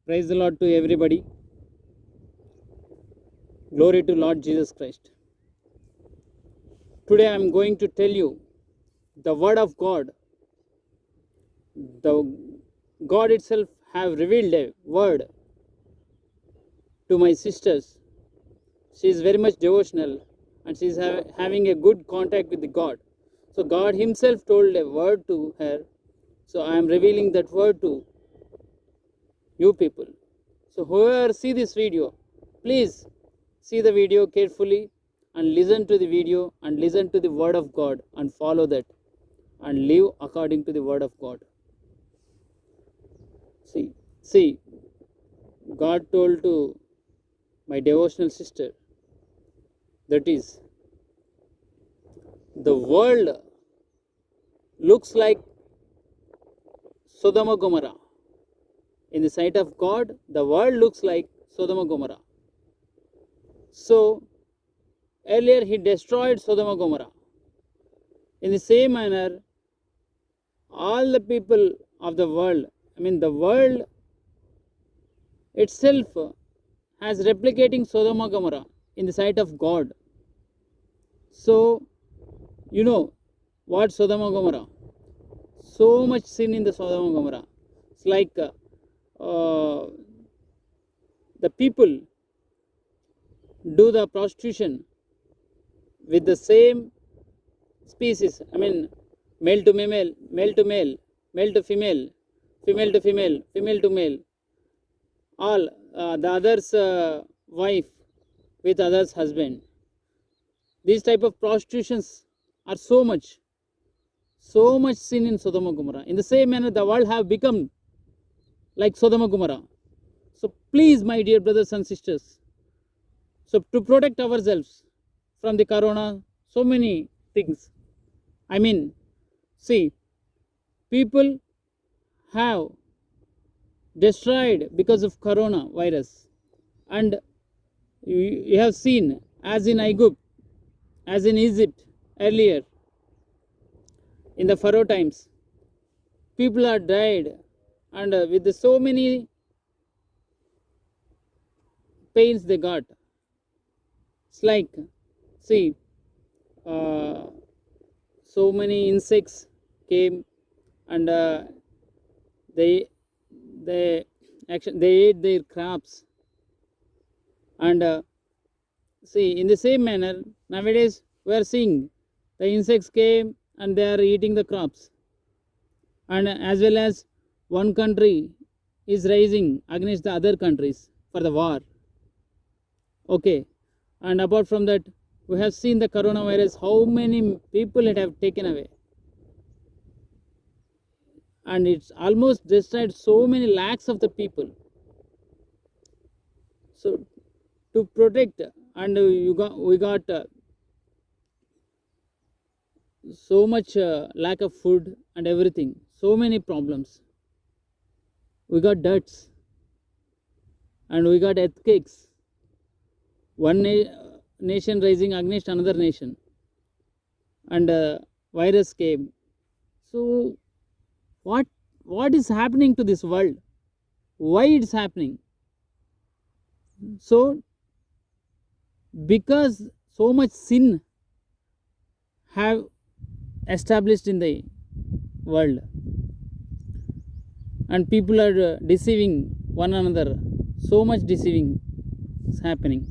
Praise the Lord to everybody. Glory to Lord Jesus Christ. Today I am going to tell you the word of God. The God itself have revealed a word to my sisters. She is very much devotional and she is having a good contact with the God. So God himself told a word to her. So I am revealing that word to you people. So whoever see this video, please see the video carefully and listen to the video and listen to the word of God and follow that and live according to the word of God. See, God told to my devotional sister, that is, the world looks like Sodom and Gomorrah. In the sight of God, the world looks like Sodom and Gomorrah. So earlier he destroyed Sodom and Gomorrah. In the same manner, all the people of the world, the world itself has replicating Sodom and Gomorrah in the sight of God. So, you know what Sodom and Gomorrah? So much sin in the Sodom and Gomorrah. It's like the people do the prostitution with the same species. Male to male, male to male, male to female, female to female, female to male. All the other's wife with other's husband. These type of prostitutions are so much sin in Sodom and Gomorrah. In the same manner, the world have become like Sodom and Gomorrah. So please, my dear brothers and sisters, so to protect ourselves from the corona, so many things. See, people have destroyed because of corona virus, and you have seen, as in Egypt, as in Egypt earlier, in the Pharaoh times, people are died, and with so many pains they got. It's like, see, uh, so many insects came, and they they they ate their crops, and see, in the same manner nowadays we are seeing the insects came and they are eating the crops, and as well as one country is rising against the other countries for the war. Okay, and apart from that, we have seen the coronavirus, how many people it have taken away, and it's almost destroyed so many lakhs of the people. So to protect, and we got so much lack of food and everything, so many problems. We got deaths and we got earthquakes. One nation rising against another nation, and virus came. So what is happening to this world? Why it's happening? So because so much sin have established in the world, and people are deceiving one another, so much deceiving is happening,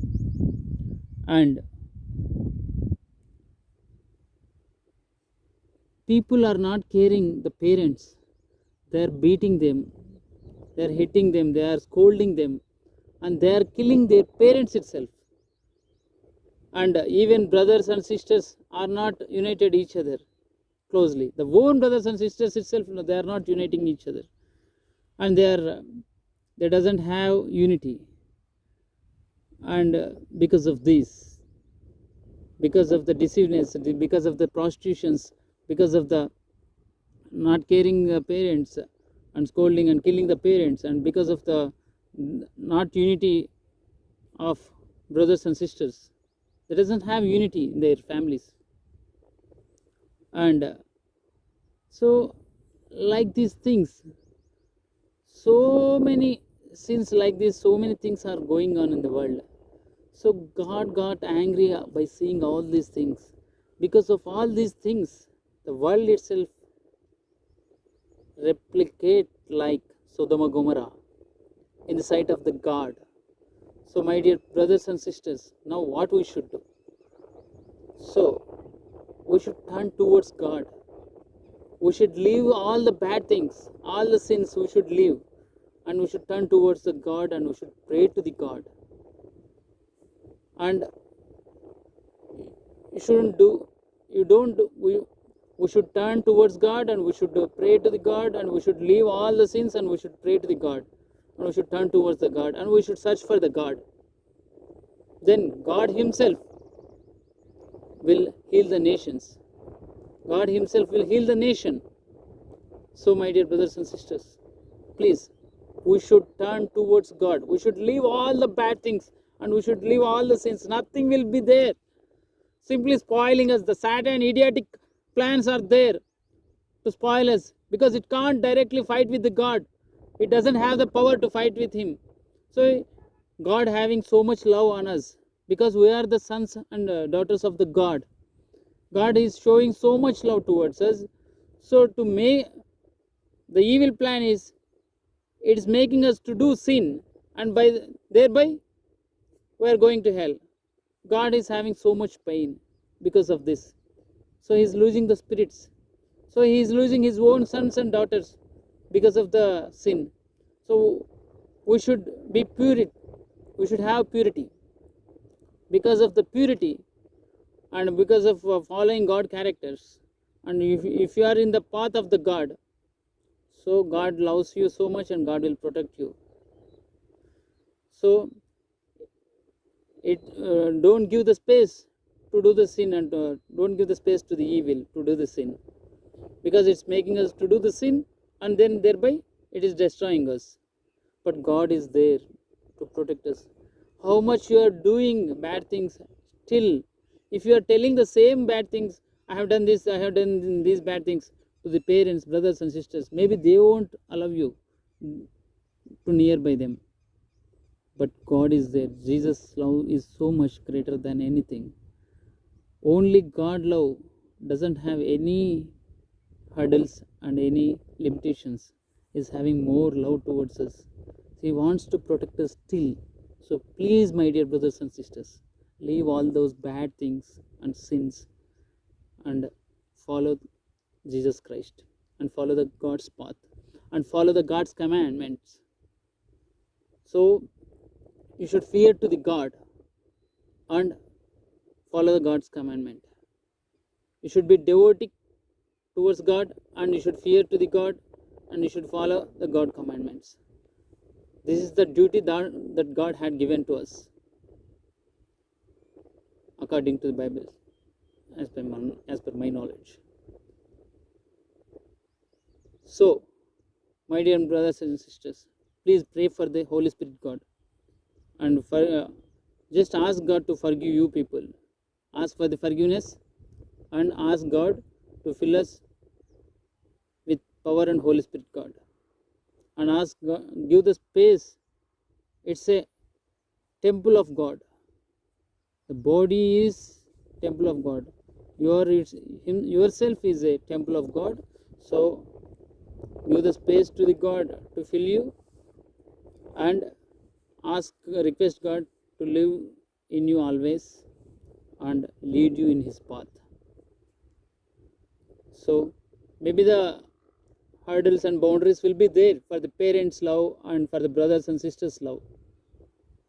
and people are not caring the parents. They are beating them, they are hitting them, they are scolding them, and they are killing their parents itself. And even brothers and sisters are not united each other closely. The own brothers and sisters itself, they are not uniting each other, and they doesn't have unity. And because of this, because of the deceiveness, because of the prostitutions, because of the not caring parents and scolding and killing the parents, and because of the not unity of brothers and sisters, they doesn't have unity in their families. And so like these things, so many since like this, so many things are going on in the world. So God got angry by seeing all these things. Because of all these things, the world itself replicate like Sodom and Gomorrah in the sight of the God. So my dear brothers and sisters, now what we should do? So we should turn towards God. We should leave all the bad things, all the sins we should leave, and we should turn towards the God, and we should pray to the God. And you shouldn't do, you don't do, we should turn towards God, and we should pray to the God, and we should leave all the sins, and we should pray to the God, and we should turn towards the God, and we should search for the God. Then God Himself will heal the nations. God Himself will heal the nation. So, my dear brothers and sisters, please, we should turn towards God. We should leave all the bad things, and we should leave all the sins. Nothing will be there simply spoiling us. The Satan idiotic plans are there to spoil us, because it can't directly fight with the God. It doesn't have the power to fight with Him. So God having so much love on us, because we are the sons and daughters of the God. God is showing so much love towards us. So to make the evil plan is, it is making us to do sin, and thereby we are going to hell. God is having so much pain because of this. So He is losing the spirits. So He is losing His own sons and daughters because of the sin. So we should be pure. We should have purity. Because of the purity, and because of following God characters, and if you are in the path of the God, so God loves you so much, and God will protect you. So don't give the space to do the sin, and don't give the space to the evil to do the sin, because it's making us to do the sin, and then thereby it is destroying us. But God is there to protect us. How much you are doing bad things, still if you are telling the same bad things, I have done this, I have done these bad things, to the parents, brothers and sisters, maybe they won't allow you to nearby them. But God is there. Jesus' love is so much greater than anything. Only God love doesn't have any hurdles and any limitations. Is having more love towards us. He wants to protect us still. So please, my dear brothers and sisters, leave all those bad things and sins, and follow Jesus Christ, and follow the God's path, and follow the God's commandments. So you should fear to the God, and follow the God's commandment. You should be devoted towards God, and you should fear to the God, and you should follow the God commandments. This is the duty that God had given to us according to the Bible, as per my knowledge. So, my dear brothers and sisters, please pray for the Holy Spirit God, and just ask God to forgive you people. Ask for the forgiveness, and ask God to fill us with power and Holy Spirit God, and ask God, give the space. It's a temple of God. The body is temple of God. Yourself is a temple of God. So give the space to the God to fill you, and request God to live in you always, and lead you in His path. So maybe the hurdles and boundaries will be there for the parents' love and for the brothers and sisters' love.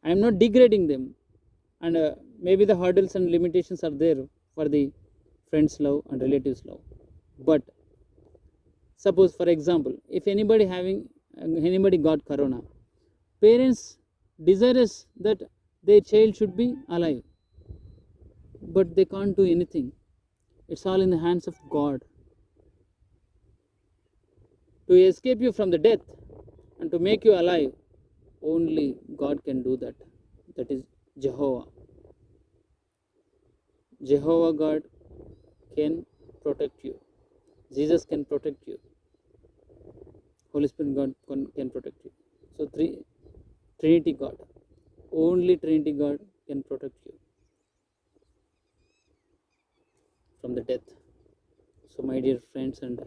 I am not degrading them, and maybe the hurdles and limitations are there for the friends' love and relatives' love. But suppose, for example, if anybody got corona, parents desirous that their child should be alive, but they can't do anything. It's all in the hands of God. To escape you from the death and to make you alive, only God can do that. That is Jehovah. Jehovah God can protect you. Jesus can protect you. Holy Spirit God can protect you. So Trinity God. Only Trinity God can protect you from the death. So, my dear friends and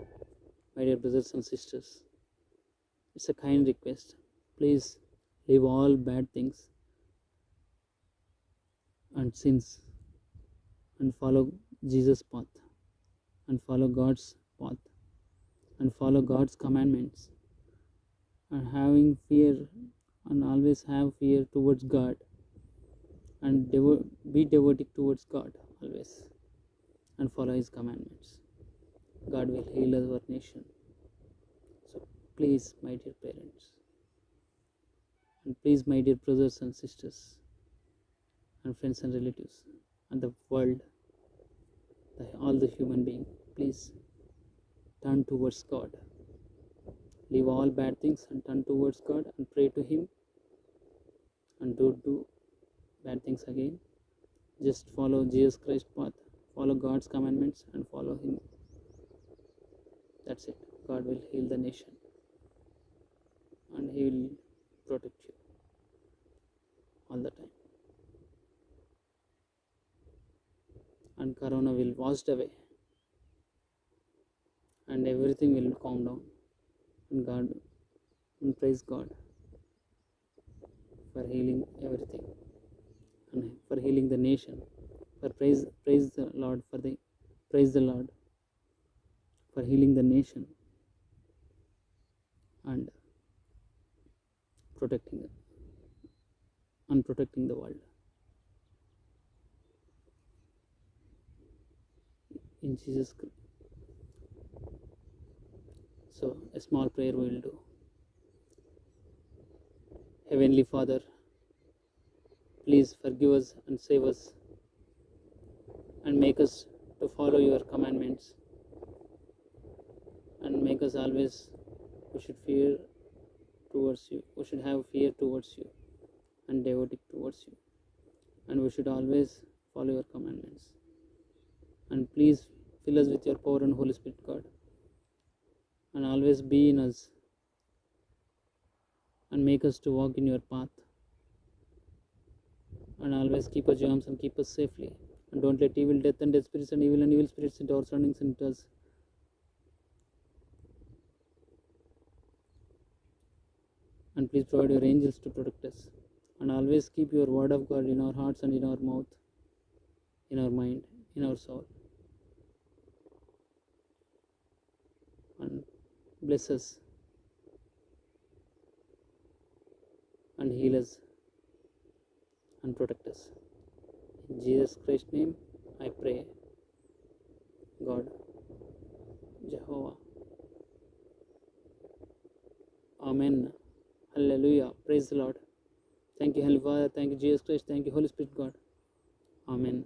my dear brothers and sisters, it's a kind request. Please leave all bad things and sins and follow Jesus' path and follow God's path and follow God's commandments and having fear and always have fear towards God and be devoted towards God always and follow His commandments. God will heal our nation. So please, my dear parents, and please, my dear brothers and sisters, and friends and relatives, and the world, all the human beings, please turn towards God. Leave all bad things and turn towards God and pray to Him and don't do bad things again. Just follow Jesus Christ's path, follow God's commandments and follow Him. That's it. God will heal the nation and He will protect you all the time. And Corona will washed away and everything will calm down. And praise God for healing everything and for healing the nation. For praise the Lord praise the Lord for healing the nation and protecting the world. In Jesus Christ. So a small prayer we will do. Heavenly Father, please forgive us and save us and make us to follow your commandments and make us always we should fear towards you. We should have fear towards you and devoted towards you. And we should always follow your commandments. And please fill us with your power and Holy Spirit, God. And always be in us and make us to walk in your path. And always keep us arms and keep us safely. And don't let evil, death and death spirits and evil spirits into our surroundings and into us. And please provide your angels to protect us. And always keep your word of God in our hearts and in our mouth, in our mind, in our soul. And bless us and heal us and protect us. In Jesus Christ's name, I pray. God, Jehovah. Amen. Hallelujah. Praise the Lord. Thank you, Heavenly Father. Thank you, Jesus Christ. Thank you, Holy Spirit, God. Amen.